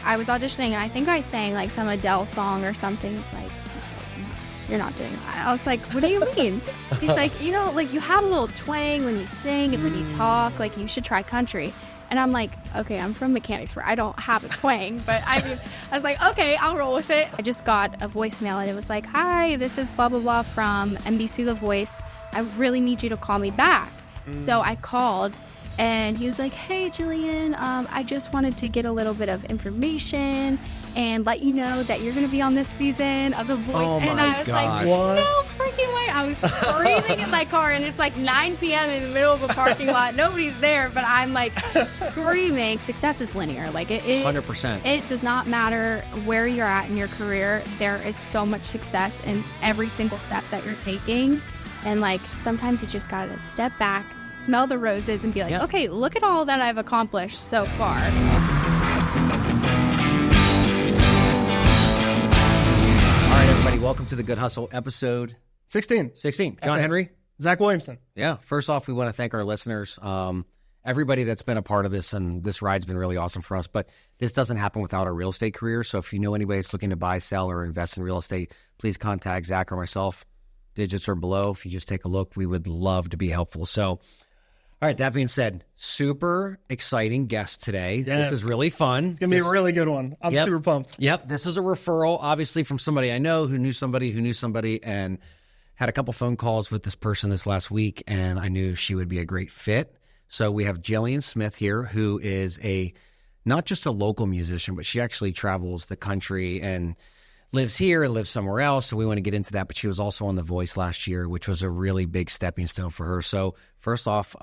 I was auditioning, and I think I sang like some Adele song or something. It's like, no, you're not doing that. I was like, what do you mean? He's like, you know, like you have a little twang when you sing and when you talk, like you should try country. And I'm like, okay, I'm from Mechanicsburg. I don't have a twang, but I was like, okay, I'll roll with it. I just got a voicemail, and it was like, hi, this is blah, blah, blah from NBC The Voice. I really need you to call me back. So I called, and he was like, hey, Gillian, I just wanted to get a little bit of information and let you know that you're going to be on this season of The Voice. Oh and I was like, no freaking way. I was screaming in my car, and it's like 9 p.m. in the middle of a parking lot. Nobody's there, but I'm like screaming. Success is linear. Like it 100%. It does not matter where you're at in your career. There is so much success in every single step that you're taking. And like sometimes you just got to step back, smell the roses, and be like, okay, look at all that I've accomplished so far. All right, everybody, welcome to the Good Hustle episode 16. John Henry. Zach Williamson. Yeah, first off, we want to thank our listeners, everybody that's been a part of this, and this ride's been really awesome for us, but this doesn't happen without our real estate career, so if you know anybody that's looking to buy, sell, or invest in real estate, please contact Zach or myself. Digits are below. If you just take a look, we would love to be helpful. So, all right, that being said, super exciting guest today. Yes. This is really fun. It's going to be a really good one. I'm super pumped. Yep. This is a referral, obviously, from somebody I know who knew somebody, and had a couple phone calls with this person this last week, and I knew she would be a great fit. So we have Gillian Smith here, who is not just a local musician, but she actually travels the country and lives here and lives somewhere else, so we want to get into that. But she was also on The Voice last year, which was a really big stepping stone for her. So first off,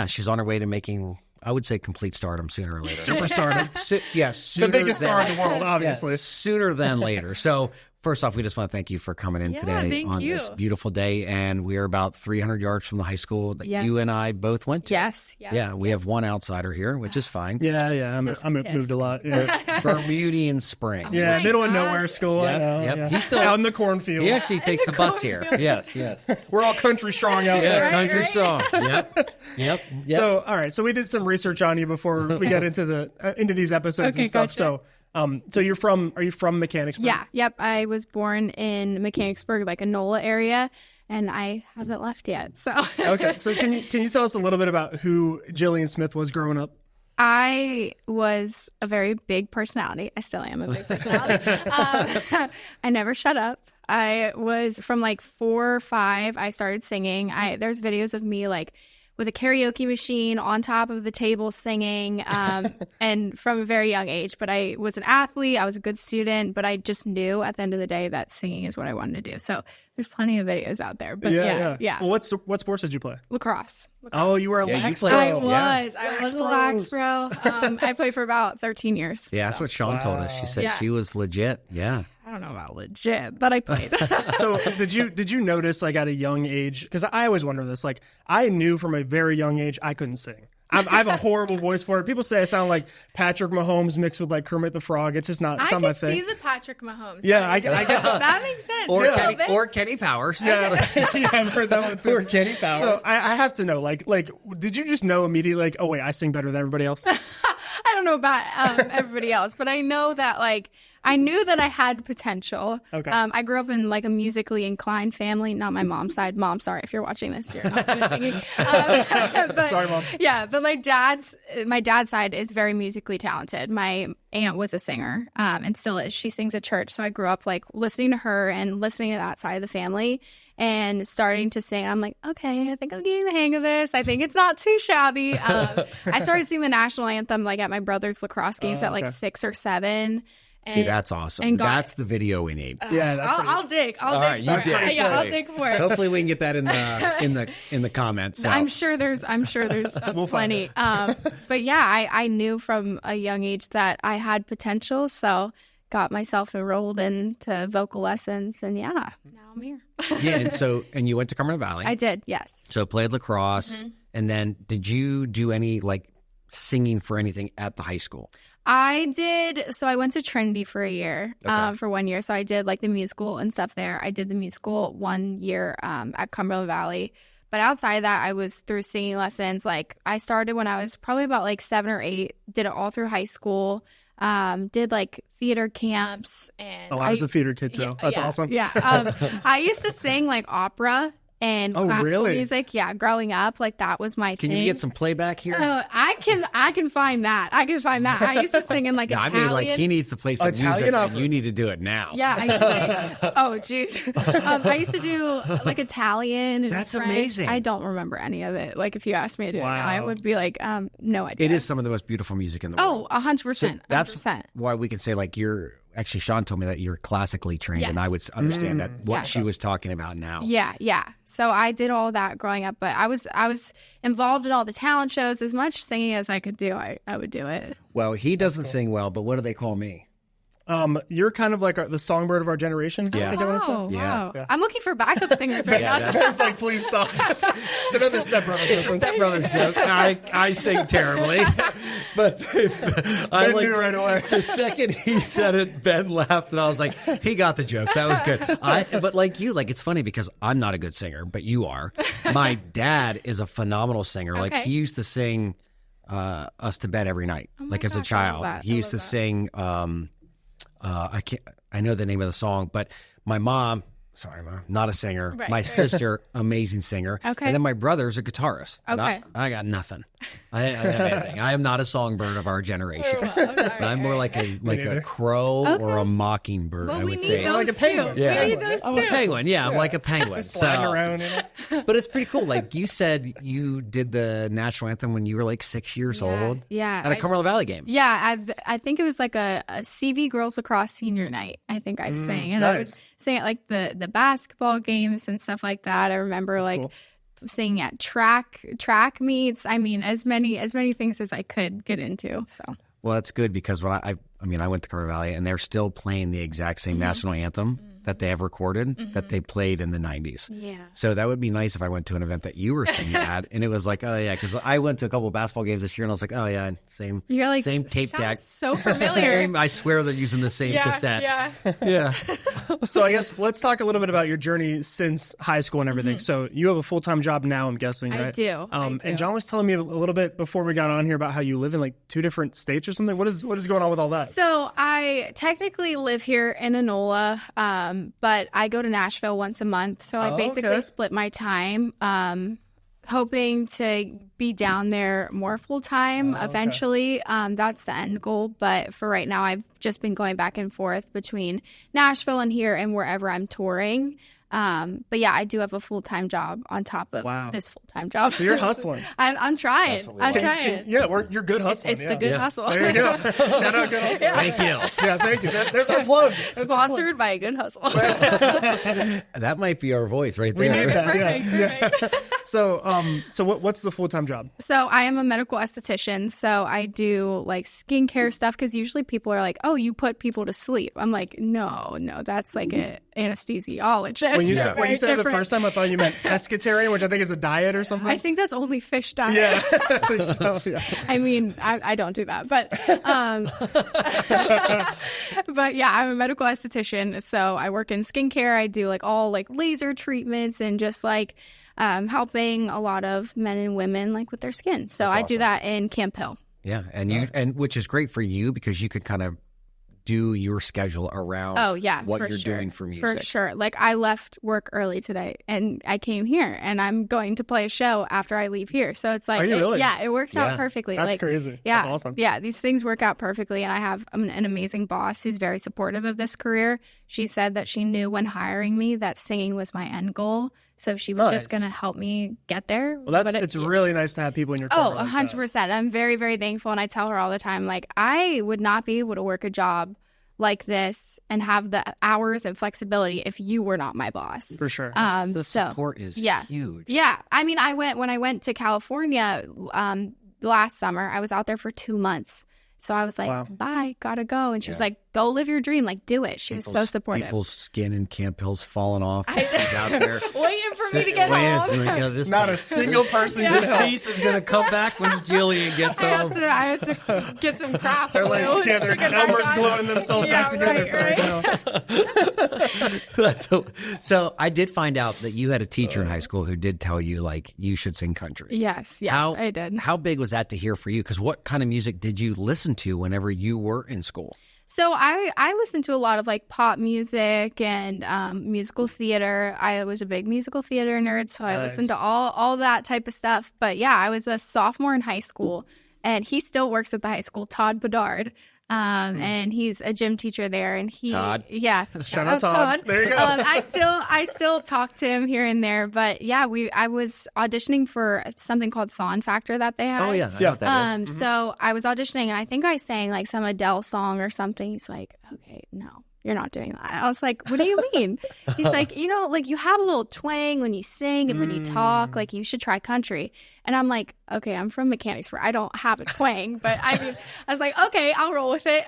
she's on her way to making, I would say, complete stardom sooner or later. Superstardom. Sooner the biggest star in the world, obviously. Yes, sooner than later. So first off, we just want to thank you for coming in today on this beautiful day. And we are about 300 yards from the high school that you and I both went to. Yes. Yeah, we have one outsider here, which is fine. Yeah. I'm moved a lot. Yeah. Bermudian Springs. Yeah, middle of nowhere school. Yep, I know. yep. Yeah. He's still out in the cornfields. He actually takes the bus here. Yes. We're all country strong out there. Country strong. Yep. So, all right. So we did some research on you before we got into these episodes and stuff. Gotcha. So are you from Mechanicsburg? Yeah. Yep. I was born in Mechanicsburg, like a NOLA area, and I haven't left yet. So okay. So can you tell us a little bit about who Gillian Smith was growing up? I was a very big personality. I still am a big personality. I never shut up. I was from like 4 or 5. I started singing. There's videos of me like with a karaoke machine on top of the table singing, and from a very young age. But I was an athlete. I was a good student, but I just knew at the end of the day that singing is what I wanted to do. So there's plenty of videos out there. But yeah. Well, what sports did you play? Lacrosse. Oh, you were a lax pro. I was a lax pro. I played for about 13 years. Yeah, that's what Sean told us. She said she was legit. Yeah. I don't know about legit, but I played. So did you notice, like, at a young age, because I always wonder this, like, I knew from a very young age I couldn't sing. I have a horrible voice for it. People say I sound like Patrick Mahomes mixed with like Kermit the Frog. It's just not my thing. I can see the Patrick Mahomes. Yeah, I get that makes sense. Or Kenny Powers. Yeah, I've heard that one too. Or Kenny Powers. So I have to know, like, did you just know immediately, like, oh wait, I sing better than everybody else? I don't know about everybody else, but I know that, like, I knew that I had potential. Okay. I grew up in like a musically inclined family, not my mom's side. Mom, sorry if you're watching this, you're not good at singing. But, sorry, Mom. Yeah, but my dad's side is very musically talented. My aunt was a singer, and still is. She sings at church, so I grew up like listening to her and listening to that side of the family and starting to sing. I'm like, okay, I think I'm getting the hang of this. I think it's not too shabby. I started singing the national anthem like at my brother's lacrosse games at like 6 or 7. See, that's awesome. That's the video we need. Yeah, that's I'll dig. All right, you dig. Yeah, I'll dig for it. Hopefully, we can get that in the comments. So. I'm sure there's plenty. But yeah, I knew from a young age that I had potential, so got myself enrolled into vocal lessons, and now I'm here. Yeah, and you went to Cumberland Valley. I did, yes. So played lacrosse, and then did you do any like singing for anything at the high school? I did. So I went to Trinity for a year, for 1 year. So I did like the musical and stuff there. I did the musical 1 year at Cumberland Valley. But outside of that, I was through singing lessons. Like I started when I was probably about like 7 or 8, did it all through high school. did like theater camps. And I was a theater kid too. That's awesome. Yeah. I used to sing like opera and classical music. Yeah, growing up, like that was my thing. Can you get some playback here? I can find that. I used to sing in like Italian. I mean, like he needs to play some music, and you need to do it now. Yeah, I used to sing. Oh, jeez. I used to do like Italian. And That's French. amazing. I don't remember any of it. Like if you asked me to do it now, I would be like, no idea. It is some of the most beautiful music in the world. Oh, 100%. So that's why we can say like you're. Actually, Sean told me that you're classically trained, and I would understand that what she was talking about now. Yeah. So I did all that growing up, but I was involved in all the talent shows. As much singing as I could do, I would do it. Well, he doesn't sing well, but what do they call me? You're kind of like the songbird of our generation. Yeah. I think I want to say. Wow. Yeah. I'm looking for backup singers right now. It's like, please stop. It's another Step Brothers. It's a Step Brothers joke. I sing terribly, but I knew right away. The second he said it, Ben laughed, and I was like, he got the joke. That was good. But like you, like it's funny because I'm not a good singer, but you are. My dad is a phenomenal singer. Like he used to sing us to bed every night, as a child. He used to sing. I know the name of the song, but my mom, not a singer. Right. My sister, amazing singer. Okay. And then my brother's a guitarist. Okay. I got nothing. I don't have anything. I am not a songbird of our generation. I'm more like a crow or a mockingbird, well, I would we need say. those like a penguin. too. Yeah. We need those I'm too. a penguin. Yeah, I'm like a penguin. Flying around. But it's pretty cool. Like you said, you did the national anthem when you were like 6 years old. Yeah. At a Cumberland Valley game. Yeah, I think it was like a CV Girls Lacrosse senior night. I think I sang, and I would sing at like the basketball games and stuff like that. I remember singing at track meets. I mean, as many things as I could get into. So well, that's good because when I went to Cumberland Valley and they're still playing the exact same national anthem that they have recorded that they played in the 90s. Yeah. So that would be nice if I went to an event that you were singing at and it was like, oh yeah, because I went to a couple of basketball games this year and I was like, oh yeah, same tape deck. So familiar. I swear they're using the same cassette. Yeah. So I guess let's talk a little bit about your journey since high school and everything. So you have a full-time job now, I'm guessing, right? I do. And John was telling me a little bit before we got on here about how you live in like 2 different states or something. What is going on with all that? So I technically live here in Enola, but I go to Nashville once a month. So I basically split my time, hoping to be down there more full-time eventually. That's the end goal. But for right now, I've just been going back and forth between Nashville and here and wherever I'm touring. But yeah, I do have a full-time job on top of this full-time job. So you're hustling. I'm trying. I'm trying. You're good hustling. It's the good hustle. There you go. Shout out Good Hustle. Thank you. Yeah, thank you. There's our plug. Sponsored by Good Hustle. That might be our voice right there. We need that. Perfect. So what's the full-time job? So I am a medical esthetician. So I do like skincare stuff because usually people are like, oh, you put people to sleep. I'm like, no, that's like an anesthesiologist. When you said it the first time, I thought you meant pescatarian, which I think is a diet or something. I think that's only fish diet. Yeah, I think so. Yeah. I mean, I don't do that, but but yeah, I'm a medical esthetician. So I work in skincare. I do like all like laser treatments and just like helping a lot of men and women like with their skin. So I do that in Camp Hill. Yeah, and which is great for you because you could kind of do your schedule around what you're doing for music. For sure. Like I left work early today and I came here and I'm going to play a show after I leave here. So it's like, Are you really? Yeah, it works out perfectly. That's like, crazy. Yeah, That's awesome. Yeah, these things work out perfectly. And I have an amazing boss who's very supportive of this career. She said that she knew when hiring me that singing was my end goal. So she was just going to help me get there. Well, it's really nice to have people in your corner. 100%. I'm very, very thankful. And I tell her all the time, like, I would not be able to work a job like this and have the hours and flexibility if you were not my boss. For sure. The support is huge. Yeah. I mean, when I went to California last summer, I was out there for 2 months. So I was like, bye, gotta go. And she was like, go live your dream. Like, do it. She was so supportive. People's skin in Camp Hill's falling off. She's out there. Waiting for me to get home. Not a single person. This piece is going to come back when Gillian gets home. I had to get some craft. They're like, their numbers gluing themselves back together. Right. So I did find out that you had a teacher in high school who did tell you, like, you should sing country. Yes, I did. How big was that to hear for you? Because what kind of music did you listen listen to whenever you were in school? So I listened to a lot of like pop music and musical theater. I was a big musical theater nerd, so I listened to all that type of stuff. But yeah, I was a sophomore in high school, and he still works at the high school, Todd Bedard. And he's a gym teacher there, and Todd. Yeah, Shout out Todd. There you go. I still talk to him here and there, but yeah, I was auditioning for something called Thon Factor that they had. Oh yeah, I know what that is. So I was auditioning, and I think I sang like some Adele song or something. He's like, okay, no, you're not doing that. I was like, what do you mean? He's like, like you have a little twang when you sing and when you talk, like you should try country. And I'm like, okay, I'm from Mechanicsburg. I don't have a twang, but I was like, okay, I'll roll with it.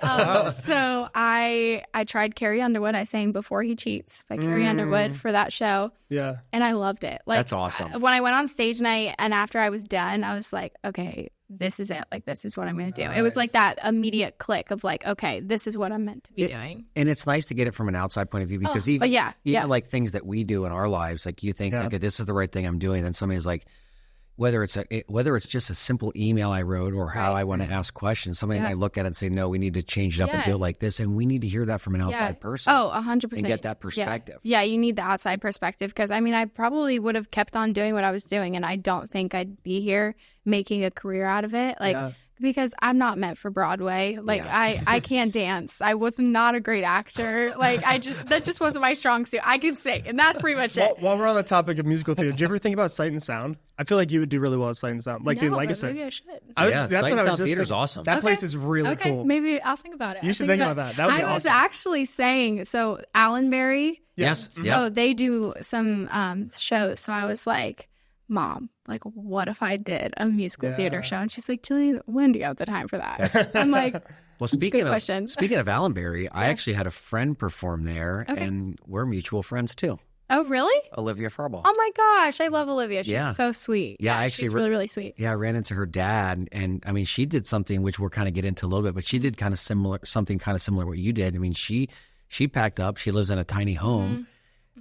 So I tried Carrie Underwood. I sang Before He Cheats by Carrie Underwood for that show. Yeah. And I loved it. Like, that's awesome. When I went on stage night and after I was done, I was like, okay, this is it. Like, this is what I'm going to do. It was like that immediate click of like, okay, this is what I'm meant to be doing. And it's nice to get it from an outside point of view because even like things that we do in our lives, like you think, okay, this is the right thing I'm doing. Then somebody's like, whether it's just a simple email I wrote or how I want to ask questions, somebody might look at it and say, no, we need to change it up and do it like this. And we need to hear that from an outside person. Oh, 100%. And get that perspective. Yeah, you need the outside perspective because, I mean, I probably would have kept on doing what I was doing, and I don't think I'd be here making a career out of it. Like, because I'm not meant for Broadway. Like, I can't dance. I was not a great actor. Like, that just wasn't my strong suit. I can sing, and that's pretty much it. While we're on the topic of musical theater, did you ever think about Sight and Sound? I feel like you would do really well at Sight and Sound. Like, do Legacy. Maybe I should. That's Sight what and I was Sound just Theater's thinking. awesome. That place is really cool. Maybe I'll think about it. You should think about that. That would be awesome. I was actually saying, so Allenberry. Yes. So they do some shows. So I was like, Mom, like, what if I did a musical theater show? And she's like, Gillian, when do you have the time for that? I'm like, well, speaking of question. Speaking of Allenberry, I actually had a friend perform there, and we're mutual friends too. Oh, really? Olivia Farble. Oh my gosh, I love Olivia. She's so sweet. Yeah, actually, she's really, really sweet. Yeah, I ran into her dad, and I mean, she did something which we'll kind of get into a little bit, but she did something kind of similar to what you did. I mean, she packed up. She lives in a tiny home.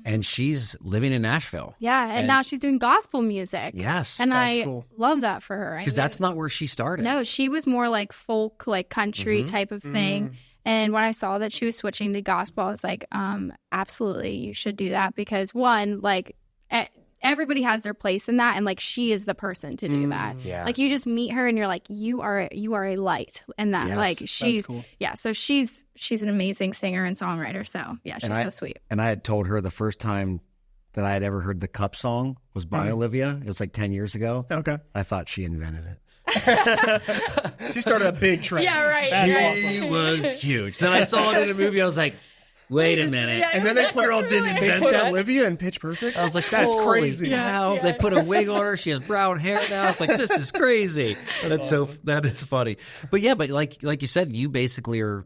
And she's living in Nashville. Yeah, and now she's doing gospel music. Yes. And I love that for her. Because that's not where she started. No, she was more like folk, like country type of thing. And when I saw that she was switching to gospel, I was like, absolutely, you should do that. Because one, like, everybody has their place in that, and like she is the person to do that. Yeah. Like you just meet her and you're like, you are a light in that. Like she's cool. So she's an amazing singer and songwriter. So yeah, she's so sweet. And I had told her the first time that I had ever heard the Cup song was by Olivia. It was like 10 years ago. Okay. I thought she invented it. She started a big trend. Yeah, right. That's she was huge. Then I saw it in a movie. I was like, wait a minute. And then they put Olivia in Pitch Perfect. I was like, that's crazy. How they put a wig on her. She has brown hair now. It's like, this is crazy. That's awesome. That is funny. But yeah, but like you said, you basically are,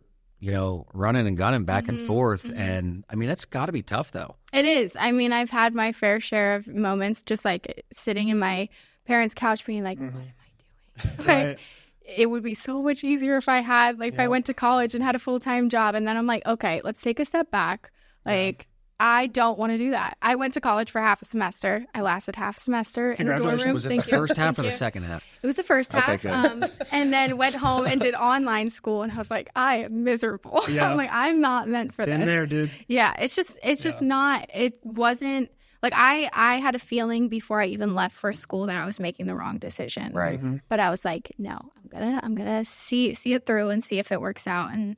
running and gunning back and forth. And I mean, that's got to be tough though. It is. I mean, I've had my fair share of moments just like sitting in my parents' couch being like, what am I doing? Like, it would be so much easier if I had, like, if I went to college and had a full-time job. And then I'm like, okay, let's take a step back. Like, I don't want to do that. I went to college for half a semester. I lasted half a semester in a dorm room. Was it the first half or the second half? It was the first half. And then went home and did online school. And I was like, I am miserable. Yeah. I'm like, I'm not meant for this. Been there, dude. Yeah. It's just not, it wasn't. Like, I had a feeling before I even left for school that I was making the wrong decision. Right. But I was like, no, I'm gonna see it through and see if it works out. And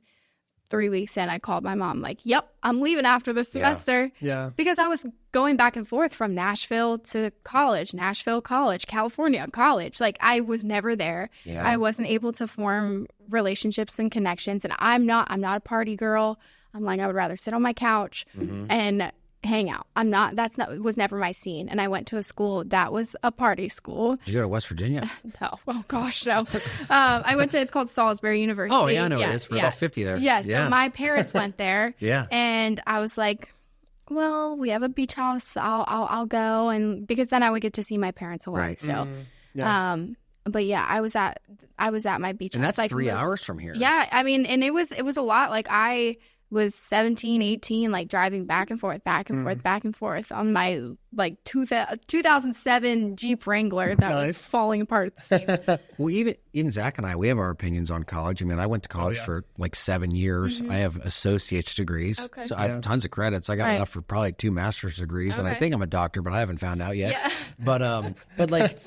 3 weeks in, I called my mom like, yep, I'm leaving after this semester. Yeah. Because I was going back and forth from Nashville to college, Nashville, college, California, college. Like, I was never there. Yeah. I wasn't able to form relationships and connections. And I'm not a party girl. I'm like, I would rather sit on my couch and hang out. Was never my scene. And I went to a school that was a party school. Did you go to West Virginia? No. Oh gosh, no. It's called Salisbury University. Oh yeah, I know it is. We're about 50 there. Yeah, so my parents went there. Yeah. And I was like, well, we have a beach house. I'll go, and because then I would get to see my parents a lot still. Yeah. But yeah, I was at my beach house. And that's like 3 hours from here. Yeah, I mean, and it was a lot. Like was 17, 18, like driving back and forth on my like 2007 Jeep Wrangler that was falling apart at the seams. Well, even Zach and I, we have our opinions on college. I mean, I went to college for like 7 years. I have associate's degrees. Okay. So I have tons of credits. I got enough for probably 2 master's degrees. And I think I'm a doctor, but I haven't found out yet. Yeah. But like,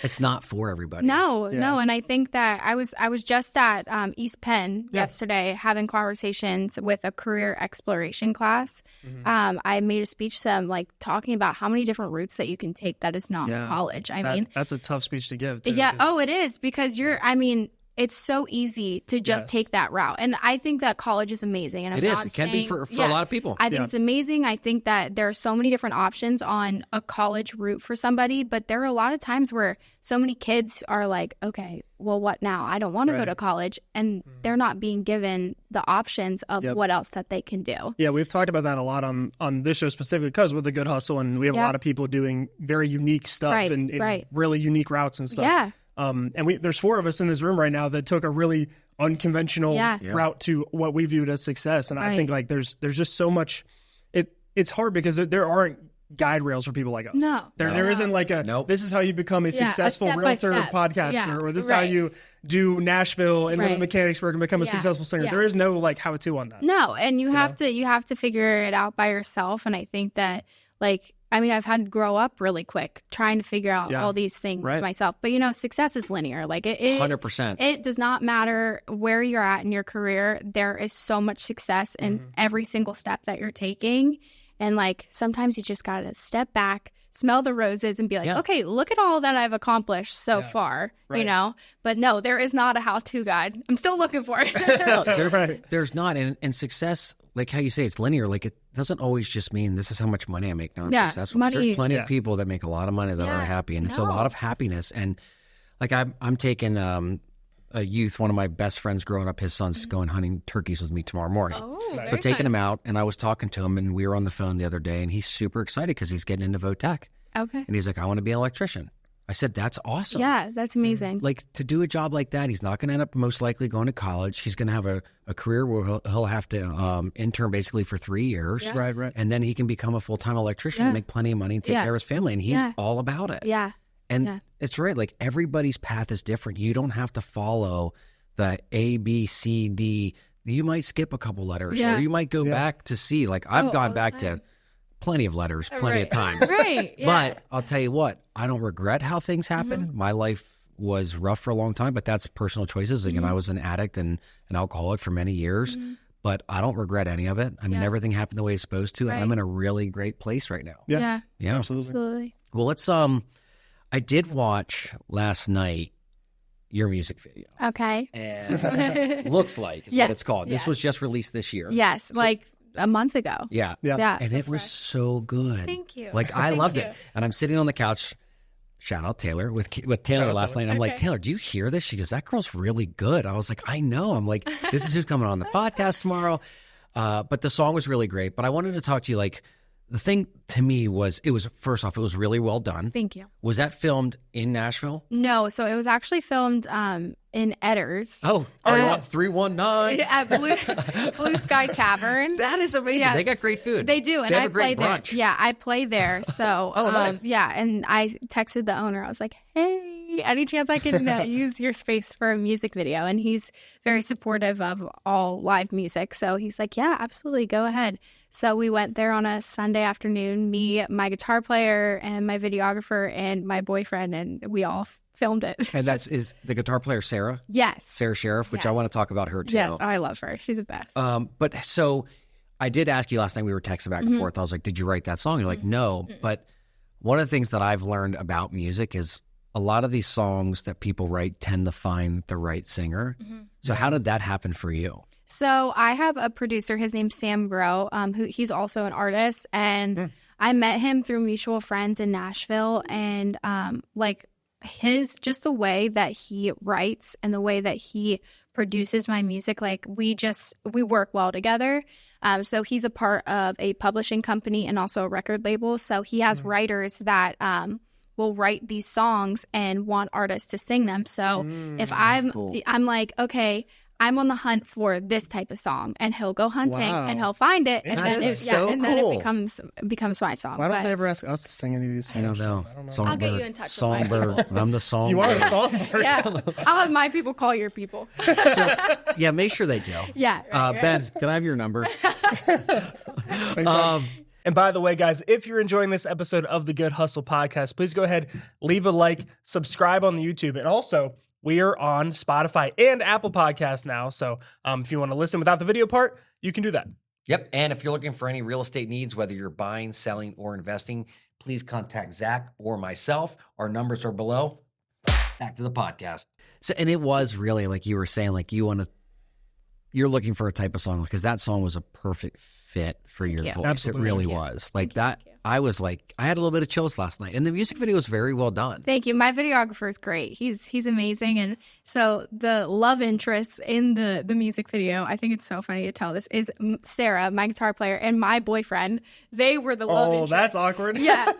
it's not for everybody. No. And I think that I was just at East Penn yesterday having conversations with a career exploration class. I made a speech to them, like talking about how many different routes that you can take that is not college. I mean, that's a tough speech to give, too. Yeah. Oh, it is, because it's so easy to just take that route. And I think that college is amazing. And it is. It can be for a lot of people. I think it's amazing. I think that there are so many different options on a college route for somebody. But there are a lot of times where so many kids are like, okay, well, what now? I don't want to go to college. And they're not being given the options of what else that they can do. Yeah, we've talked about that a lot on this show specifically because with the Good Hustle. And we have a lot of people doing very unique stuff and really unique routes and stuff. Yeah. And there's 4 of us in this room right now that took a really unconventional route to what we viewed as success. And I think like there's just so much. It's hard because there aren't guide rails for people like us. There isn't like this is how you become a successful realtor or podcaster, or this is how you do Nashville and live in Mechanicsburg and become a successful singer. There is no like how to on that. No, and you have to figure it out by yourself. And I think that I've had to grow up really quick trying to figure out all these things myself. But, success is linear. Like it 100%. It does not matter where you're at in your career. There is so much success in every single step that you're taking. And like sometimes you just got to step back, smell the roses and be like, okay, look at all that I've accomplished so far, But no, there is not a how-to guide. I'm still looking for it. There's not. And success, like how you say it's linear, like it doesn't always just mean this is how much money I make. No, I'm successful. There's plenty of people that make a lot of money that aren't happy. And it's a lot of happiness. And like I'm taking a youth, one of my best friends growing up, his son's going hunting turkeys with me tomorrow morning. So taking him out, and I was talking to him, and we were on the phone the other day, and he's super excited because he's getting into VOTech. Okay. And he's like, I want to be an electrician. I said, that's awesome. Yeah, that's amazing. Like, to do a job like that, he's not going to end up most likely going to college. He's going to have a career where he'll have to intern basically for 3 years. Yeah. Right. And then he can become a full-time electrician and make plenty of money and take care of his family. And he's all about it. Yeah. And it's right. Like, everybody's path is different. You don't have to follow the A, B, C, D. You might skip a couple letters or you might go back to C. Like, I've gone back to plenty of letters, plenty of times. But I'll tell you what, I don't regret how things happened. My life was rough for a long time, but that's personal choices. Again, I was an addict and an alcoholic for many years, but I don't regret any of it. I mean, everything happened the way it's supposed to, and I'm in a really great place right now. Yeah, absolutely. Well, let's, I did watch last night your music video. Okay. And Looks Like is what it's called. This was just released this year. Yes, like a month ago. Yeah. And it was so good. Thank you. Like, I loved it. And I'm sitting on the couch, shout out Taylor, with Taylor last night. And I'm like, Taylor, do you hear this? She goes, that girl's really good. I was like, I know. I'm like, this is who's coming on the podcast tomorrow. But the song was really great. But I wanted to talk to you, like, the thing to me was, first off, it was really well done. Thank you. Was that filmed in Nashville? No, so it was actually filmed in Edders. Oh, 319. At Blue Sky Tavern. That is amazing. Yes. They got great food. They do, and they have I a great play brunch. there. Yeah, I play there. So, nice. Yeah, and I texted the owner. I was like, hey, any chance I can use your space for a music video? And he's very supportive of all live music. So he's like, yeah, absolutely, go ahead. So we went there on a Sunday afternoon, me, my guitar player, and my videographer, and my boyfriend, and we all filmed it. And is the guitar player Sarah? Yes. Sarah Sheriff, which I want to talk about her too. Yes, I love her. She's the best. But so I did ask you last night, we were texting back and forth. I was like, did you write that song? You're like, no. But one of the things that I've learned about music is a lot of these songs that people write tend to find the right singer. So how did that happen for you? So I have a producer. His name's Sam Grow. He's also an artist, and I met him through mutual friends in Nashville. And just the way that he writes and the way that he produces my music, like we work well together. So he's a part of a publishing company and also a record label. So he has writers that will write these songs and want artists to sing them. So if I'm like, okay, I'm on the hunt for this type of song, and he'll go hunting and he'll find it, and then it becomes my song. Why don't they ever ask us to sing any of these songs? I don't know. I'll get you in touch with my Songbird. people. I'm the songbird. You are the songbird. Yeah, I'll have my people call your people. Yeah, make sure they do. Yeah. Right. Ben, can I have your number? And by the way, guys, if you're enjoying this episode of the Good Hustle podcast, please go ahead, leave a like, subscribe on the YouTube, and also we are on Spotify and Apple Podcasts now. So if you want to listen without the video part, you can do that. Yep. And if you're looking for any real estate needs, whether you're buying, selling, or investing, please contact Zach or myself. Our numbers are below. Back to the podcast. So, and it was really like you were saying, like you're looking for a type of song because that song was a perfect fit for your voice. Absolutely. It really was. Like that. I was like, I had a little bit of chills last night, and the music video was very well done. Thank you. My videographer is great. He's amazing, and so the love interest in the music video, I think it's so funny to tell this, is Sarah, my guitar player, and my boyfriend. They were the love interest. Oh, that's awkward. Yeah.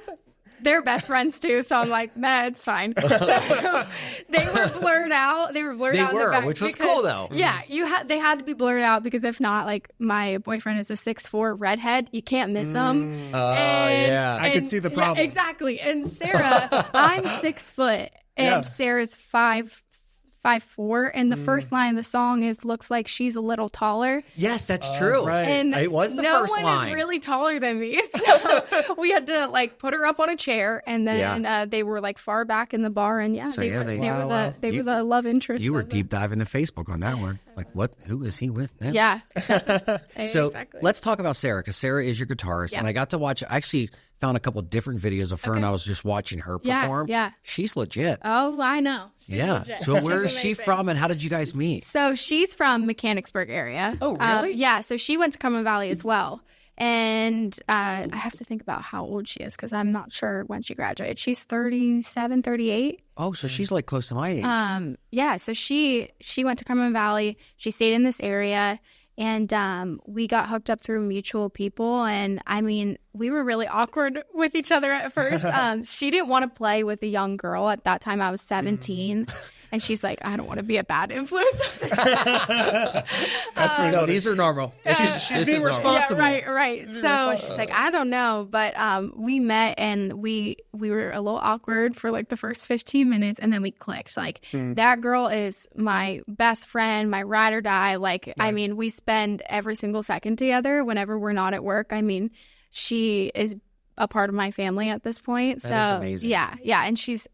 They're best friends too, so I'm like, nah, it's fine. So they were blurred out. They were blurred out in the back which was cool though. Yeah, they had to be blurred out because if not, like my boyfriend is a 6'4" redhead. You can't miss him. Yeah. I could see the problem. Yeah, exactly. And Sarah, I'm 6 foot, and Sarah's 5'4", and the first line of the song is "looks like she's a little taller." Yes, that's true. Right. And it was the no first one line. is really taller than me, so we had to like put her up on a chair, and then they were like far back in the bar, and they were the love interest. You were deep diving into Facebook on that one. Like, what? Who is he with now? Yeah. So exactly. let's talk about Sarah, because Sarah is your guitarist, and I got to watch. I actually found a couple different videos of her, and I was just watching her perform. Yeah. She's legit. Oh, I know. Yeah. So where is she from, and how did you guys meet? So she's from Mechanicsburg area. Oh, really? Yeah. So she went to Cumberland Valley as well. And I have to think about how old she is because I'm not sure when she graduated. She's 37, 38. Oh, so she's like close to my age. Yeah. So she went to Cumberland Valley. She stayed in this area. And we got hooked up through mutual people. And I mean, we were really awkward with each other at first. She didn't want to play with a young girl. At that time, I was 17. And she's like, I don't want to be a bad influence. That's no, these are normal. She's being responsible. Yeah, right. So she's like, I don't know. But we met and we were a little awkward for like the first 15 minutes. And then we clicked. Like, that girl is my best friend, my ride or die. Like, I mean, we spend every single second together whenever we're not at work. I mean, she is a part of my family at this point. That is amazing. Yeah. And she's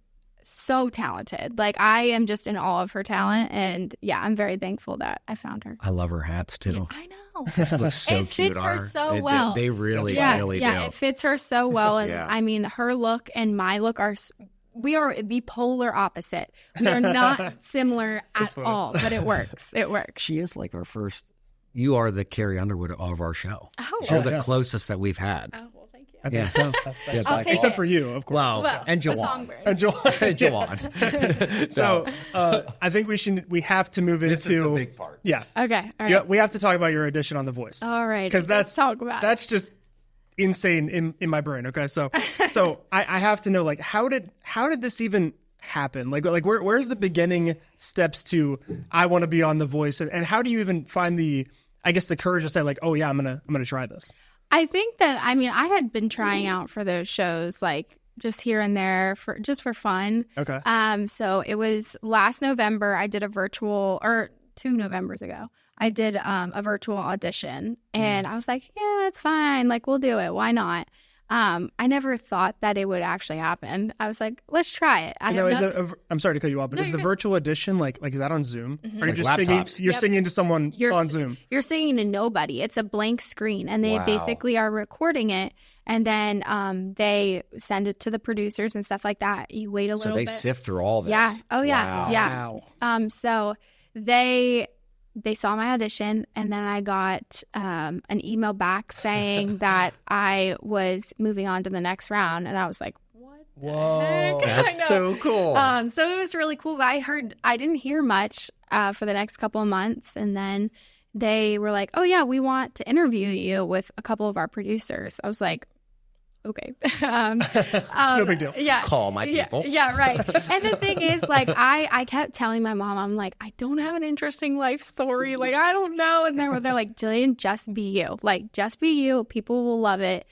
so talented. Like, I am just in awe of her talent, and I'm very thankful that I found her. I love her hats too. I know. It looks so It cute fits on her so well. They really, really do. Yeah, it fits her so well. And I mean, her look and my look we are the polar opposite. We are not similar at all, but it works. It works. She is like our first. You are the Carrie Underwood of our show. Oh, you're the closest that we've had. Oh, well, thank you. I think so. I'll take Except it. for you, of course. Well, and a Jawan. songbird. And Jawan. So I think we have to move into This is the big part. Yeah. Okay. All right. Yeah, we have to talk about your audition on The Voice. All right. Because Let's talk about that's just insane in my brain. Okay, so I have to know, like, how did this even happen? Like where's the beginning steps to I want to be on The Voice, and how do you even find the courage to say, like, oh yeah, I'm gonna try this? I think that, I mean, I had been trying out for those shows, like, just here and there for fun. Okay. So it was last November. I did a virtual, or 2 Novembers ago, I did a virtual audition, and I was like, yeah, it's fine. Like, we'll do it. Why not? I never thought that it would actually happen. I was like, let's try it. I'm sorry to cut you off, but is the virtual audition like is that on Zoom? Or are you just singing? You're singing to someone on Zoom. You're singing to nobody. It's a blank screen, and they basically are recording it, and then they send it to the producers and stuff like that. You wait a little bit. So they sift through all this. Yeah. Oh yeah. Wow. Yeah. Wow. So they saw my audition, and then I got an email back saying that I was moving on to the next round, and I was like, what the heck? That's so cool. So it was really cool. I didn't hear much for the next couple of months, and then they were like, oh yeah, we want to interview you with a couple of our producers. I was like, okay. No big deal. Yeah. Call my people. Yeah, right. And the thing is, like, I kept telling my mom, I'm like, I don't have an interesting life story. Like, I don't know. And they're like, Gillian, just be you. Like, just be you. People will love it.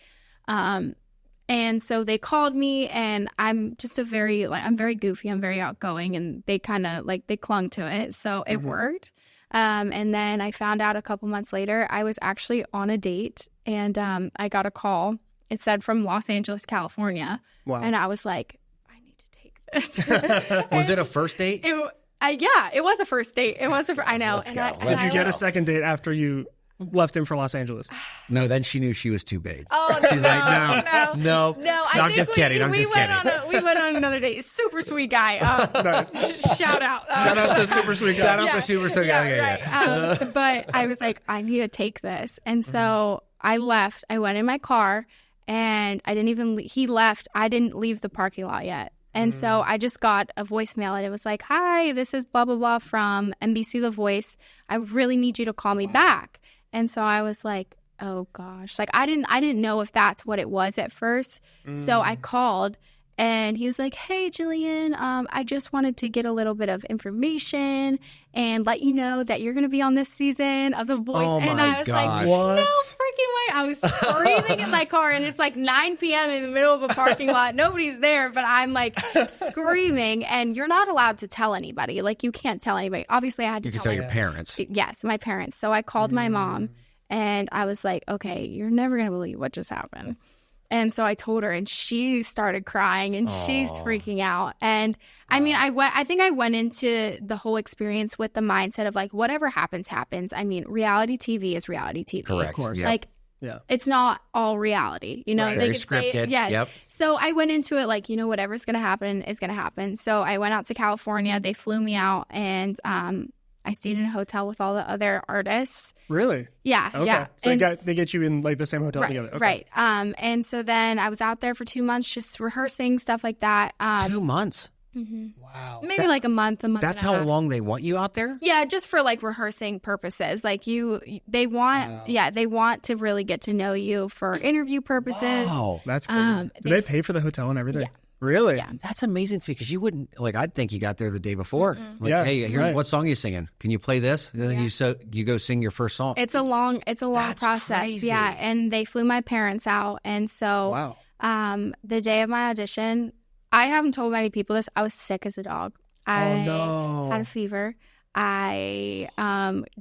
And so they called me, and I'm just I'm very goofy. I'm very outgoing, and they kind of they clung to it. So it worked. And then I found out a couple months later, I was actually on a date, and I got a call. It said from Los Angeles, California. Wow. And I was like, I need to take this. Was it a first date? Yeah, it was a first date. It was I know. Let's and go. Did you get a second date after you left him for Los Angeles? No, then she knew she was too big. Oh, no. She's like, no. I'm just kidding. I'm just kidding. We went on another date. Super sweet guy. Nice. Shout out. Shout out to super sweet guy. Shout out to super sweet guy. Yeah, right. But I was like, I need to take this. And so I left. I went in my car, and he left. I didn't leave the parking lot yet. And so I just got a voicemail, and it was like, hi, this is blah, blah, blah from NBC The Voice. I really need you to call me back. And so I was like, oh gosh, like I didn't know if that's what it was at first. So I called, and he was like, hey, Gillian, I just wanted to get a little bit of information and let you know that you're going to be on this season of The Voice. Oh, and my I was gosh. like, What? no freaking way. I was screaming in my car, and it's like 9 p.m. in the middle of a parking lot. Nobody's there, but I'm like screaming, and you're not allowed to tell anybody. Like, you can't tell anybody. Obviously, I had to You can tell tell your parents. Yes, my parents. So I called my mom, and I was like, okay, you're never going to believe what just happened. And so I told her, and she started crying, and she's freaking out. And I mean, I think I went into the whole experience with the mindset of like, whatever happens, happens. I mean, reality TV is reality TV. Correct. Of course. Yep. Like, Yeah. it's not all reality, you know. Right. Very could say- scripted. yeah. Yep. So I went into it like, whatever's going to happen is going to happen. So I went out to California. They flew me out, and I stayed in a hotel with all the other artists. Really? Yeah, Okay. yeah. So And they get you in like the same hotel together. Okay. Right. And so then I was out there for 2 months just rehearsing, stuff like that. 2 months. Wow. Maybe like a month That's and a how half. long they want you out there? Yeah, just for like rehearsing purposes. Like they want to really get to know you for interview purposes. Wow. That's crazy. Do they pay for the hotel and everything? Yeah. Really? Yeah. That's amazing to me because you wouldn't I'd think you got there the day before. Like, Yeah, hey, here's right. what song you singing. Can you play this? And then you go sing your first song. It's a long That's process. crazy. Yeah, and they flew my parents out, and so Wow. the day of my audition, I haven't told many people this. I was sick as a dog. I no. had a fever. I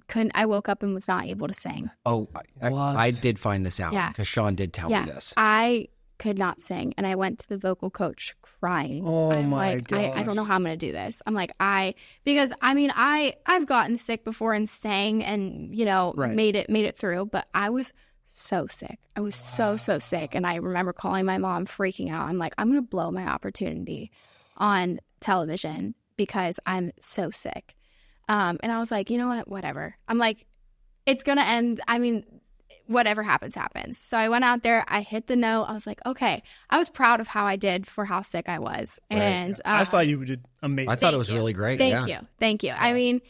couldn't. I woke up and was not able to sing. Oh, What? I did find this out Yeah. because Sean did tell Yeah, me this. I could not sing, and I went to the vocal coach crying. Oh, I'm my like, I gosh. don't know how I'm going to do this. I'm like, because I mean, I've gotten sick before and sang, and Right. made it through, but I was so sick. I was so sick, and I remember calling my mom, freaking out. I'm like, I'm going to blow my opportunity on television because I'm so sick. And I was like, you know what? Whatever. I'm like, it's going to end. I mean, whatever happens, happens. So I went out there. I hit the note. I was like, okay. I was proud of how I did for how sick I was. Right. And I thought you did amazing. I thought it was you. really great. Thank you. I mean,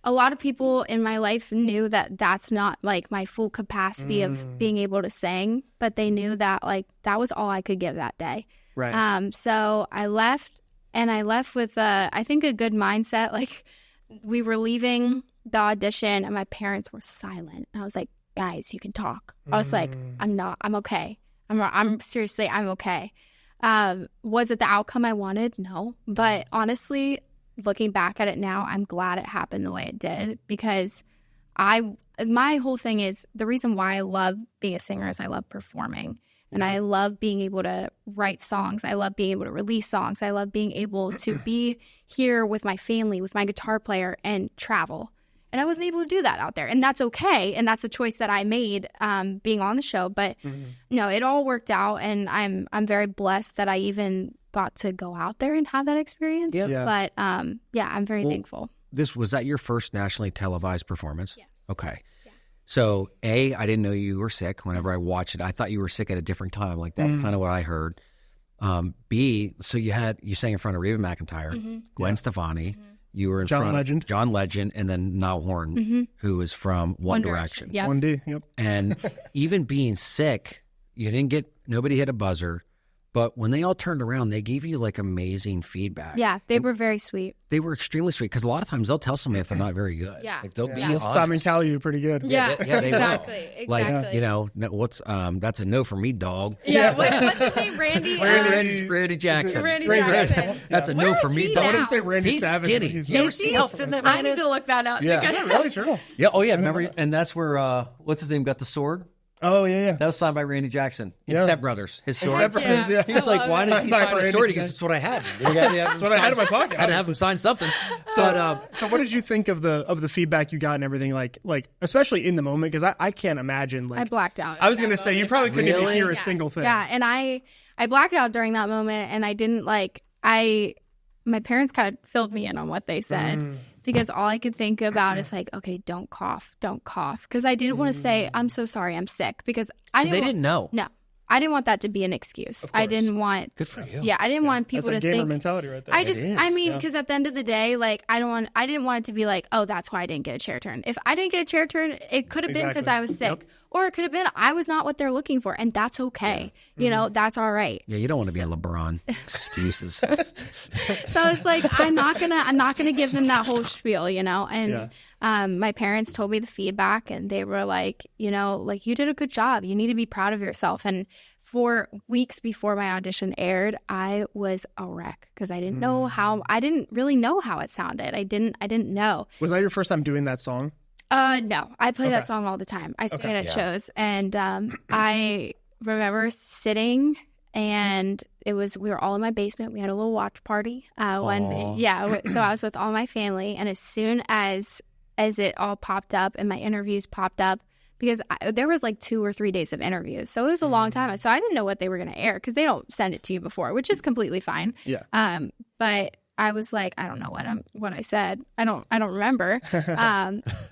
a lot of people in my life knew that that's not like my full capacity of being able to sing, but they knew that like that was all I could give that day. Right. So I left, and I left with I think a good mindset. Like, we were leaving the audition, and my parents were silent. And I was like, guys, you can talk. I was like, I'm okay. I'm seriously, I'm okay. Was it the outcome I wanted? No. But honestly, looking back at it now, I'm glad it happened the way it did, because my whole thing is the reason why I love being a singer is I love performing. And I love being able to write songs. I love being able to release songs. I love being able to be here with my family, with my guitar player, and travel. And I wasn't able to do that out there. And that's okay. And that's a choice that I made being on the show. But no, it all worked out. And I'm very blessed that I even got to go out there and have that experience. Yep. Yeah. But I'm very thankful. Was that your first nationally televised performance? Yes. Okay. So, I didn't know you were sick. Whenever I watched it, I thought you were sick at a different time. Like, that's kind of what I heard. B, so you sang in front of Reba McEntire, Gwen Stefani. You were in John front Legend. of John Legend, and then Niall Horn, who is from One Direction. Yep. 1D. Yep. And even being sick, you didn't get, nobody hit a buzzer. But when they all turned around, they gave you like amazing feedback. Yeah, they were very sweet. They were extremely sweet because a lot of times they'll tell somebody if they're not very good. Yeah. Like they'll be They'll honest. Simon tell you pretty good. Yeah, they exactly. will. Like, you know, what's that's a no for me, dog. Yeah, what's his name? Randy Jackson. Randy Jackson. That's a Where no is for me, he dog. now? I want to say Randy He's Savage. skinny. He's You ever see how thin that man I need is? to look that up. Yeah. Is that really true? Yeah. Oh yeah. Remember? And that's where what's his name got the sword. Oh, yeah. That was signed by Randy Jackson. In Yeah. Step Brothers. His sword. Step Brothers, yeah. He's like, why does he Signed by sign a Randy sword? He goes, Jackson. that's what I had. That's what I had in my pocket. I had to have him sign something. So what did you think of the feedback you got and everything? Like especially in the moment, because I can't imagine. Like I blacked out. I was gonna say you probably couldn't even Really? hear a single thing. Yeah, and I blacked out during that moment, and I didn't my parents kind of filled me in on what they said because all I could think about is like, okay, don't cough, because I didn't want to say I'm so sorry, I'm sick, because They didn't know. No, I didn't want that to be an excuse. I didn't want. Good for you. Yeah, I didn't want That's people a to gamer think. mentality right there. I mean, because at the end of the day, like I didn't want it to be like, oh, that's why I didn't get a chair turn. If I didn't get a chair turn, it could have been because Exactly. I was sick, Yep. or it could have been I was not what they're looking for, and that's okay. You know, that's all right. Yeah, you don't want to be a LeBron. Excuses. So I was like, I'm not gonna give them that whole spiel, you know. And my parents told me the feedback, and they were like, you know, like you did a good job. You need to be proud of yourself. And for weeks before my audition aired, I was a wreck because I didn't know how. I didn't really know how it sounded. I didn't know. Was that your first time doing that song? No, I play that song all the time. I sing it at shows, and I remember sitting, and we were all in my basement. We had a little watch party. So I was with all my family, and as soon as it all popped up and my interviews popped up, because there was like 2 or 3 days of interviews, so it was a long time. So I didn't know what they were going to air because they don't send it to you before, which is completely fine. Yeah. But I was like, I don't know what I said. I don't remember.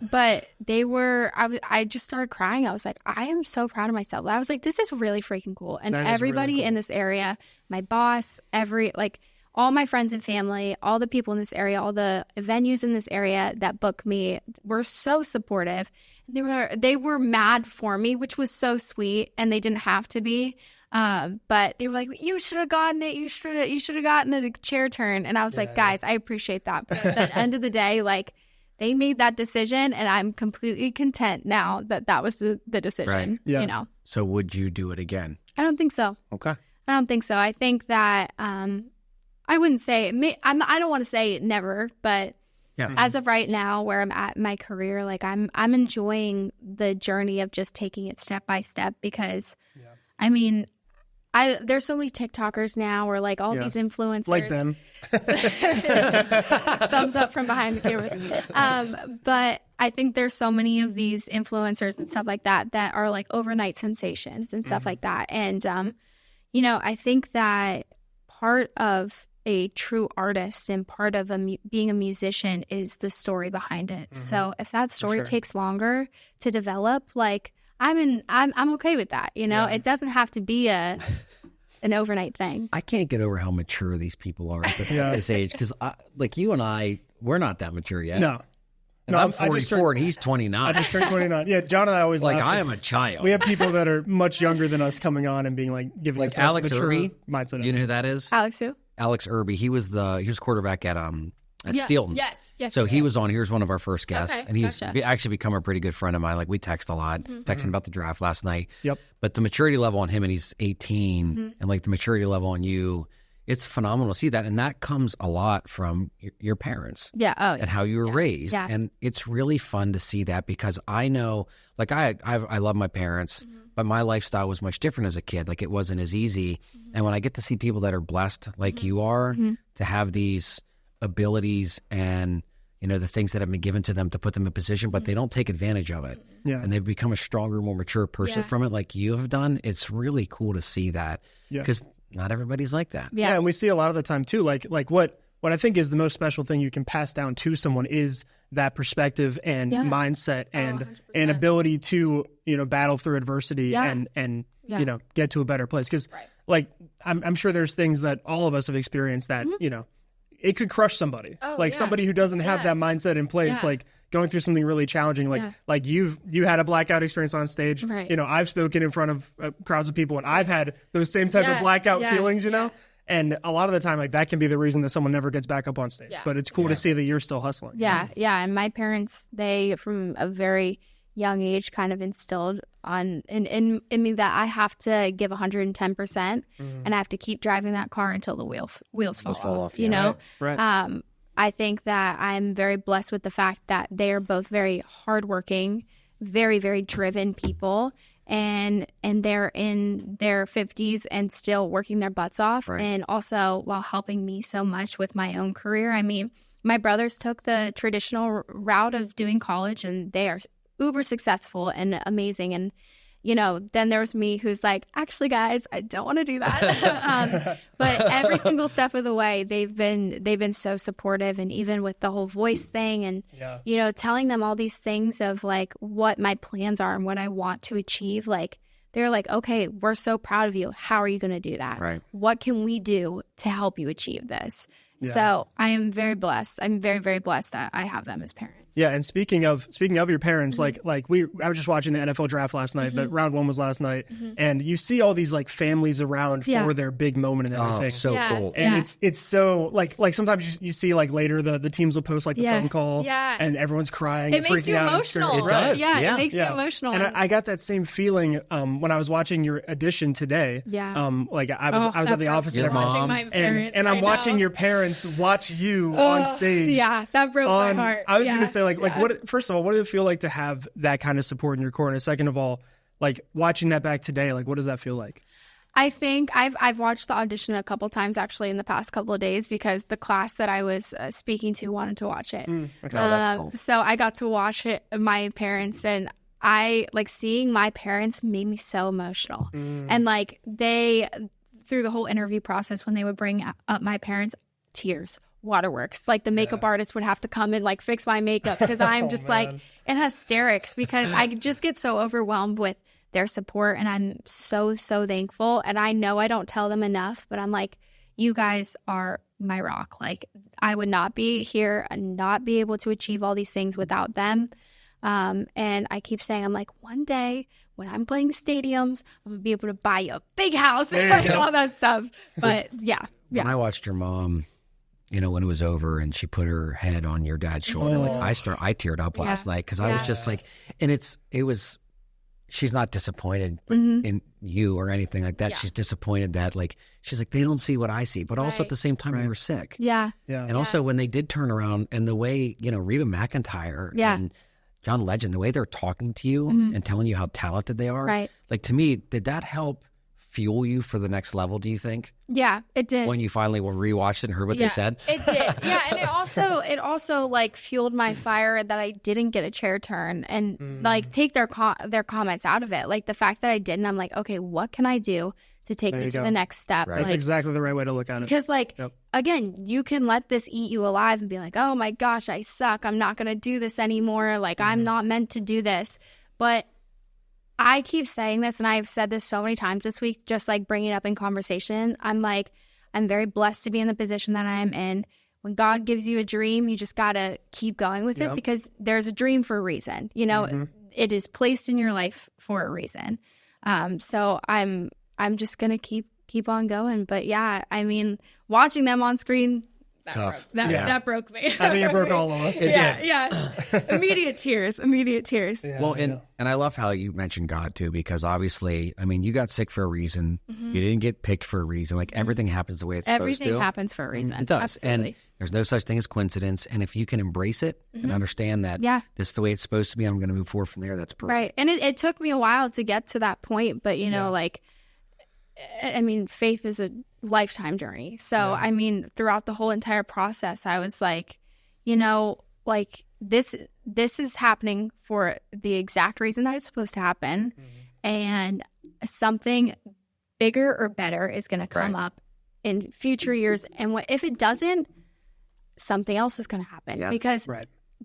But I just started crying. I was like, I am so proud of myself. I was like, this is really freaking cool. And That is everybody really cool. in this area, my boss, all my friends and family, all the people in this area, all the venues in this area that book me were so supportive. They were mad for me, which was so sweet, and they didn't have to be. But they were like, you should have gotten it. You should have gotten a chair turn. And I was like, guys, I appreciate that. But at the end of the day, like they made that decision, and I'm completely content now that was the decision. Right. Yeah. You know, So would you do it again? I don't think so. Okay. I don't think so. I think that I wouldn't say I don't want to say never, but Yeah. as of right now, where I'm at in my career, like I'm enjoying the journey of just taking it step by step because, I mean, there's so many TikTokers now, or like all these influencers, Like them. thumbs up from behind the cameras. But I think there's so many of these influencers and stuff like that are like overnight sensations and stuff like that. And, you know, I think that part of a true artist and part of being a musician is the story behind it. So if that story takes longer to develop, like I'm okay with that. You know, it doesn't have to be an overnight thing. I can't get over how mature these people are at this age because, like you and I, we're not that mature yet. No. And I'm 44 and he's 29. I just turned 29. Yeah, John and I always like laugh I 'cause am a child. We have people that are much younger than us coming on and being like giving like us Alex mature Irby. mindset. You know who that is? Alex who? Alex Irby. He was quarterback at Steelton. Yes. So he was on. He was one of our first guests, Okay, and he's gotcha. actually become a pretty good friend of mine. Like we text a lot, texting about the draft last night. Yep. But the maturity level on him, and he's 18, and like the maturity level on you, it's phenomenal to see that, and that comes a lot from your parents. Yeah. Oh, And how you were raised, Yeah. and it's really fun to see that because I know, like I love my parents, but my lifestyle was much different as a kid. Like it wasn't as easy, and when I get to see people that are blessed like you are, to have these abilities and the things that have been given to them to put them in position, but they don't take advantage of it, and they become a stronger, more mature person from it, like you have done. It's really cool to see that because not everybody's like that. Yeah, and we see a lot of the time too. Like what I think is the most special thing you can pass down to someone is that perspective and mindset and an ability to battle through adversity and get to a better place. Because like I'm sure there's things that all of us have experienced that it could crush somebody. Oh, like yeah. somebody who doesn't have Yeah. that mindset in place, Yeah. like going through something really challenging. Like Yeah. like you had a blackout experience on stage. Right. You know, I've spoken in front of crowds of people, and I've had those same type of Yeah. blackout Yeah. feelings. You know. Yeah. And a lot of the time, like that can be the reason that someone never gets back up on stage. Yeah. But it's cool to see that you're still hustling. Yeah, yeah. And my parents, they from a very young age kind of instilled on in me that I have to give 110% and I have to keep driving that car until the wheels fall off, you know? Right. I think that I'm very blessed with the fact that they are both very hardworking, very, very driven people. And they're in their 50s and still working their butts off. Right. And also while helping me so much with my own career. I mean, my brothers took the traditional route of doing college and they are uber successful and amazing. And, you know, then there was me who's like, actually, guys, I don't want to do that. But every single step of the way, they've been so supportive. And even with the whole voice thing and, you know, telling them all these things of like what my plans are and what I want to achieve, like they're like, okay, we're so proud of you. How are you going to do that? Right. What can we do to help you achieve this? So I am very blessed. I'm very, very blessed that I have them as parents. Yeah, and speaking of your parents, Mm-hmm. I was just watching the NFL draft last night, but round 1 was last night, and you see all these like families around Mm-hmm. Yeah. for their big moment and everything. Oh, so Yeah. cool. And it's so like sometimes you see like later the teams will post like the Yeah. phone call Yeah. and everyone's crying It and makes freaking you out. emotional. It does. Yeah, Yeah. it makes you emotional. And I got that same feeling when I was watching your audition today. Yeah. Like I was at the office and Your everything. mom. My parents, And I'm I watching know. your parents watch you on stage. Yeah, that broke my heart. I was Yeah. gonna say like Yeah. what first of all, what did it feel like to have that kind of support in your corner? Second of all, like watching that back today, like what does that feel like? I think I've watched the audition a couple times actually in the past couple of days because the class that I was speaking to wanted to watch it. Oh, that's cool. So I got to watch it. My parents and I like seeing my parents made me so emotional. And like they through the whole interview process when they would bring up my parents, tears. Waterworks. Like the makeup artist would have to come and like fix my makeup because I'm just like in hysterics because I just get so overwhelmed with their support and I'm so thankful. And I know I don't tell them enough, but I'm like, you guys are my rock. Like I would not be here and not be able to achieve all these things without them. And I keep saying, I'm like, one day when I'm playing stadiums, I'm gonna be able to buy you a big house and all that stuff. But yeah. When I watched your mom, you know, when it was over and she put her head on your dad's shoulder, like I teared up last night because I was just like, and it was, she's not disappointed in you or anything like that. Yeah. She's disappointed that like, she's like, they don't see what I see, but also at the same time, you were sick. Yeah. And also when they did turn around and the way, you know, Reba McEntire and John Legend, the way they're talking to you and telling you how talented they are, Right. like to me, did that help fuel you for the next level, do you think? Yeah, it did. When you finally rewatched it and heard what they said? It did. Yeah, and it also like fueled my fire that I didn't get a chair turn and like take their comments out of it. Like the fact that I didn't, I'm like, okay, what can I do to take me to the next step? Right. That's Like, exactly the right way to look at it. because like again, you can let this eat you alive and be like, oh my gosh, I suck. I'm not gonna do this anymore. Like I'm not meant to do this. But I keep saying this, and I've said this so many times this week, just like bringing it up in conversation. I'm like, I'm very blessed to be in the position that I am in. When God gives you a dream, you just got to keep going with it because there's a dream for a reason. You know, it is placed in your life for a reason. So I'm just going to keep on going. But yeah, I mean, watching them on screen, Tough. that broke me. I think it broke all of us. Yeah. Immediate tears. Well, and I love how you mentioned God too, because obviously, I mean, you got sick for a reason. You didn't get picked for a reason. Like everything happens the way it's supposed Everything to. happens for a reason. It does. Absolutely. And there's no such thing as coincidence. And if you can embrace it and understand that this is the way it's supposed to be, I'm going to move forward from there. That's perfect. Right. And it took me a while to get to that point, but you know, like, I mean, faith is a lifetime journey. So, I mean, throughout the whole entire process, I was like, you know, like this is happening for the exact reason that it's supposed to happen. And something bigger or better is going to come up in future years. And if it doesn't, something else is going to happen because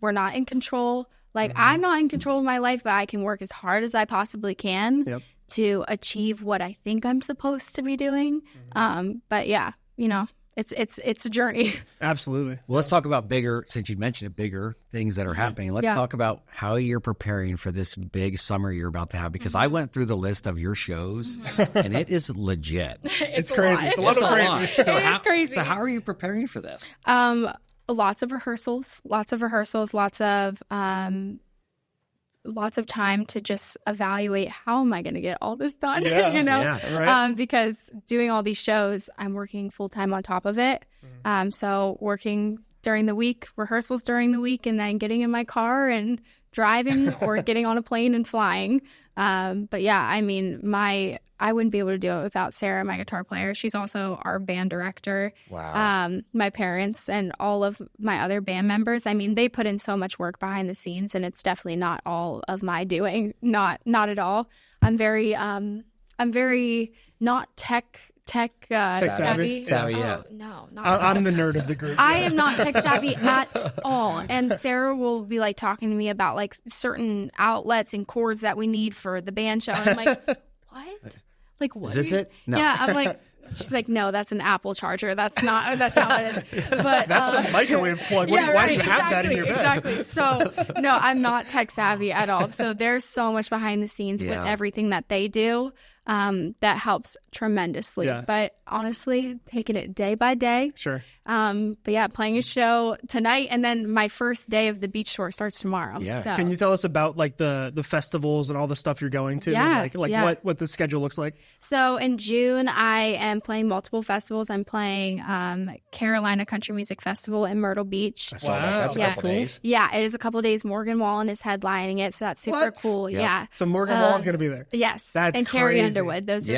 we're not in control. Like I'm not in control of my life, but I can work as hard as I possibly can to achieve what I think I'm supposed to be doing. But yeah, you know, it's a journey. Absolutely. Well, let's talk about bigger, since you mentioned it, bigger things that are happening. Let's talk about how you're preparing for this big summer you're about to have, because I went through the list of your shows and it is legit. It's crazy. It's a lot It's of a crazy. lot. So It is crazy. So how are you preparing for this? Lots of rehearsals, lots of time to just evaluate how am I going to get all this done, Right. because doing all these shows, I'm working full time on top of it. So working during the week, rehearsals during the week, and then getting in my car and driving or getting on a plane and flying. But yeah, I mean, I wouldn't be able to do it without Sarah, my guitar player. She's also our band director. Wow. My parents and all of my other band members. I mean, they put in so much work behind the scenes, and it's definitely not all of my doing. Not at all. I'm very not tech savvy. Savvy, yeah. Oh, no, not I'm the nerd of the group. I am not tech savvy at all. And Sarah will be like talking to me about like certain outlets and cords that we need for the band show. And I'm like, what? Like, what? Is this it? No. Yeah. I'm like, she's like, no, that's an Apple charger. That's not what it is. But That's a microwave plug. Why do you have that in your bed? Exactly. So no, I'm not tech savvy at all. So there's so much behind the scenes with everything that they do. That helps tremendously. Yeah. But honestly, taking it day by day. Sure. But yeah, playing a show tonight, and then my first day of the beach tour starts tomorrow. Yeah. So. Can you tell us about like the festivals and all the stuff you're going to? Yeah, And, like yeah. what the schedule looks like? So in June, I am playing multiple festivals. I'm playing Carolina Country Music Festival in Myrtle Beach. I saw that. That's a Yeah. couple days. Yeah, it is a couple of days. Morgan Wallen is headlining it, so that's super What? cool. Yep. Yeah. So Morgan Wallen's going to be there. Yes. That's and Carrie crazy. Underwood. Those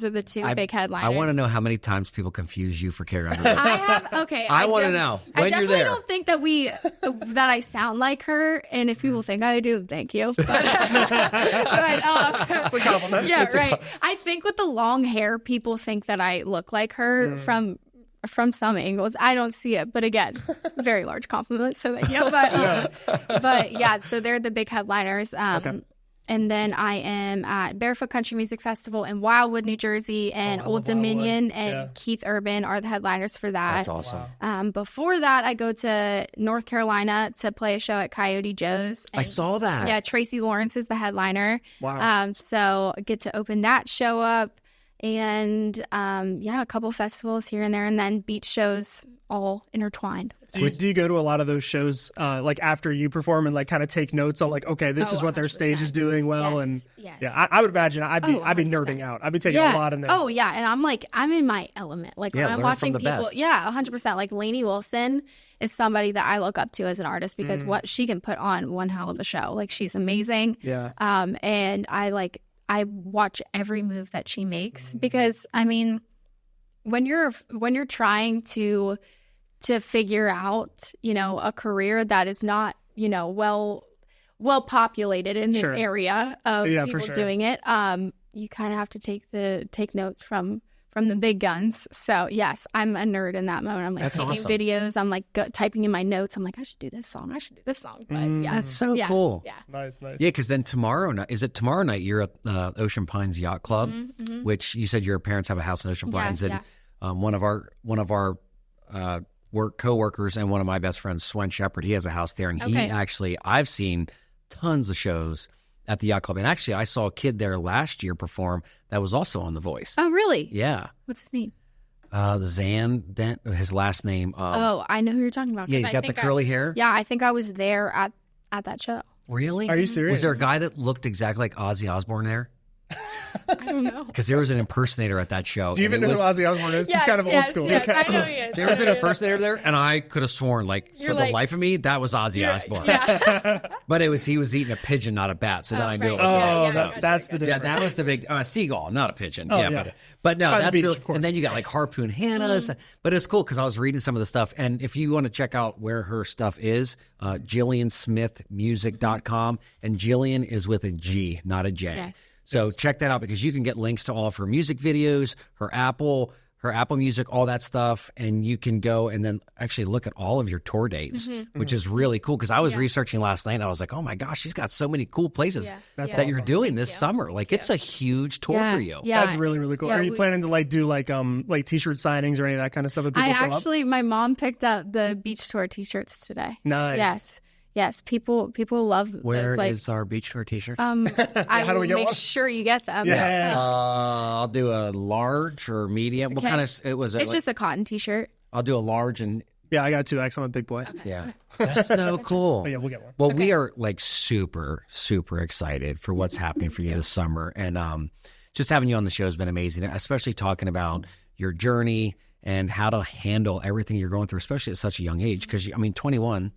are the two big headliners. I want to know how many times people confuse you for Carrie Underwood. I have okay. I wanna know when I you're definitely there. don't think that I sound like her, and if people think I do, thank you. But, It's a compliment. yeah, right. I think with the long hair, people think that I look like her from some angles. I don't see it, but again, very large compliment. So thank you. But yeah, so they're the big headliners. And then I am at Barefoot Country Music Festival in Wildwood, New Jersey, and I Old love Dominion, Wildwood. and Yeah. Keith Urban are the headliners for that. That's awesome. Before that, I go to North Carolina to play a show at Coyote Joe's. I saw that. Yeah, Tracy Lawrence is the headliner. Wow. So I get to open that show up, and a couple festivals here and there, and then beach shows all intertwined. Do you go to a lot of those shows like after you perform and like kind of take notes on like, okay, this is what their stage is doing well? Yes, And yes. yeah, I would imagine I'd be 100%. nerding out. I'd be taking a lot of notes. Oh yeah, and I'm in my element. Like Yeah, when I'm learn watching from the people. best. Yeah, 100%. Like Lainey Wilson is somebody that I look up to as an artist because what she can put on one hell of a show. Like she's amazing. Yeah. And I watch every move that she makes because I mean, when you're trying to figure out, a career that is not, well populated in this Sure. area of Yeah, people for sure. doing it, you kind of have to take notes from the big guns. So yes, I'm a nerd in that moment. I'm like That's taking awesome. videos. I'm like typing in my notes. I'm like, I should do this song. But yeah, That's so yeah, cool. Yeah. Nice. Yeah, because then tomorrow night you're at Ocean Pines Yacht Club, which you said your parents have a house in Ocean Yeah, Pines, and yeah. one of our coworkers and one of my best friends, Swen Shepherd, he has a house there, and I've seen tons of shows at the Yacht Club, and actually I saw a kid there last year perform that was also on The Voice. Oh really? Yeah, What's his name? Zan Dent, his last name. Oh, I know who you're talking about. Yeah, 'cause he's I got the think curly hair. Yeah, I think I was there at that show. Really? Are you serious? Was there a guy that looked exactly like Ozzy Osbourne there? I don't know. Because there was an impersonator at that show. Do you even and know it who was- Ozzy Osbourne is? Yes, He's kind of old school. Yes, Okay. I know he is. There was an impersonator there, and I could have sworn, like, You're for the like- life of me, that was Ozzy Osbourne. Yeah. But he was eating a pigeon, not a bat. So then I knew it right. was Oh, Yeah, him. yeah, that's the Yeah, difference. that was the big seagull, not a pigeon. Oh, yeah, yeah. but no, By the that's beach, really. of course. And then you got like Harpoon Hannah's, but it's cool because I was reading some of the stuff. And if you want to check out where her stuff is, GillianSmithMusic.com, and Gillian is with a G, not a J. Yes. So check that out because you can get links to all of her music videos, her Apple, her Apple Music, all that stuff, and you can go and then actually look at all of your tour dates, which is really cool. Because I was researching last night, and I was like, oh my gosh, she's got so many cool places that you're doing this summer. Like it's a huge tour for you. Yeah. That's really, really cool. Are you planning to like do like t-shirt signings or any of that kind of stuff that people show up? My mom picked up the beach tour t-shirts today. Nice. Yes, people love. Where is our beach tour t-shirt? I How do will we get make one? sure you get them. Yes. I'll do a large or medium. What kind of it was? It's just a cotton t-shirt. I'll do a large and Yeah, I got 2X. I'm a big boy. yeah, that's so cool. Oh, yeah, we'll get one. Well, we are like super excited for what's happening for you this summer, and just having you on the show has been amazing. Especially talking about your journey and how to handle everything you're going through, especially at such a young age. Because 21.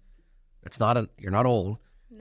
You're not old,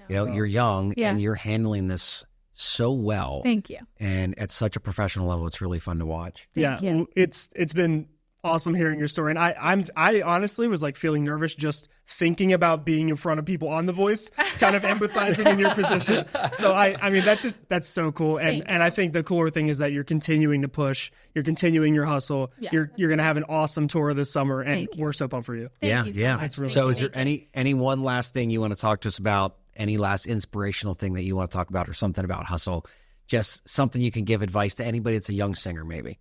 you're young and you're handling this so well. Thank you. And at such a professional level, it's really fun to watch. Thank you. It's been awesome hearing your story. And I honestly was like feeling nervous just thinking about being in front of people on The Voice, kind of empathizing in your position. So I mean, that's so cool. And I think the cooler thing is that you're continuing to push, you're continuing your hustle. Yeah, you're going to have an awesome tour this summer, and we're so pumped for you. Thank you so much. That's really So cool. is there any one last thing you want to talk to us about? Any last inspirational thing that you want to talk about, or something about hustle? Just something you can give advice to anybody that's a young singer, maybe.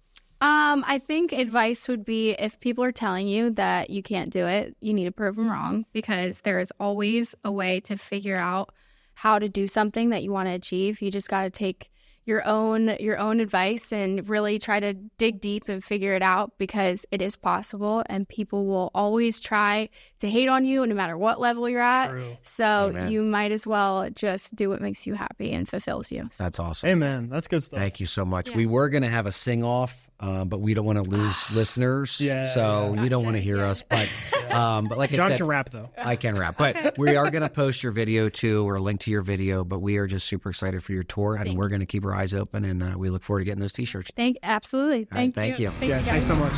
I think advice would be, if people are telling you that you can't do it, you need to prove them wrong, because there is always a way to figure out how to do something that you want to achieve. You just got to take your own advice and really try to dig deep and figure it out, because it is possible, and people will always try to hate on you no matter what level you're at. True. So Amen. You might as well just do what makes you happy and fulfills you. That's awesome. Amen. That's good stuff. Thank you so much. Yeah. We were going to have a sing-off, but we don't want to lose listeners. So you don't want to hear us. But like I John said, can rap though. I can rap. But we are going to post your video too, or link to your video. But we are just super excited for your tour, and we're going to keep our eyes open, and we look forward to getting those T-shirts. Absolutely. All right, Thank you. thank you. Yeah, thanks so much.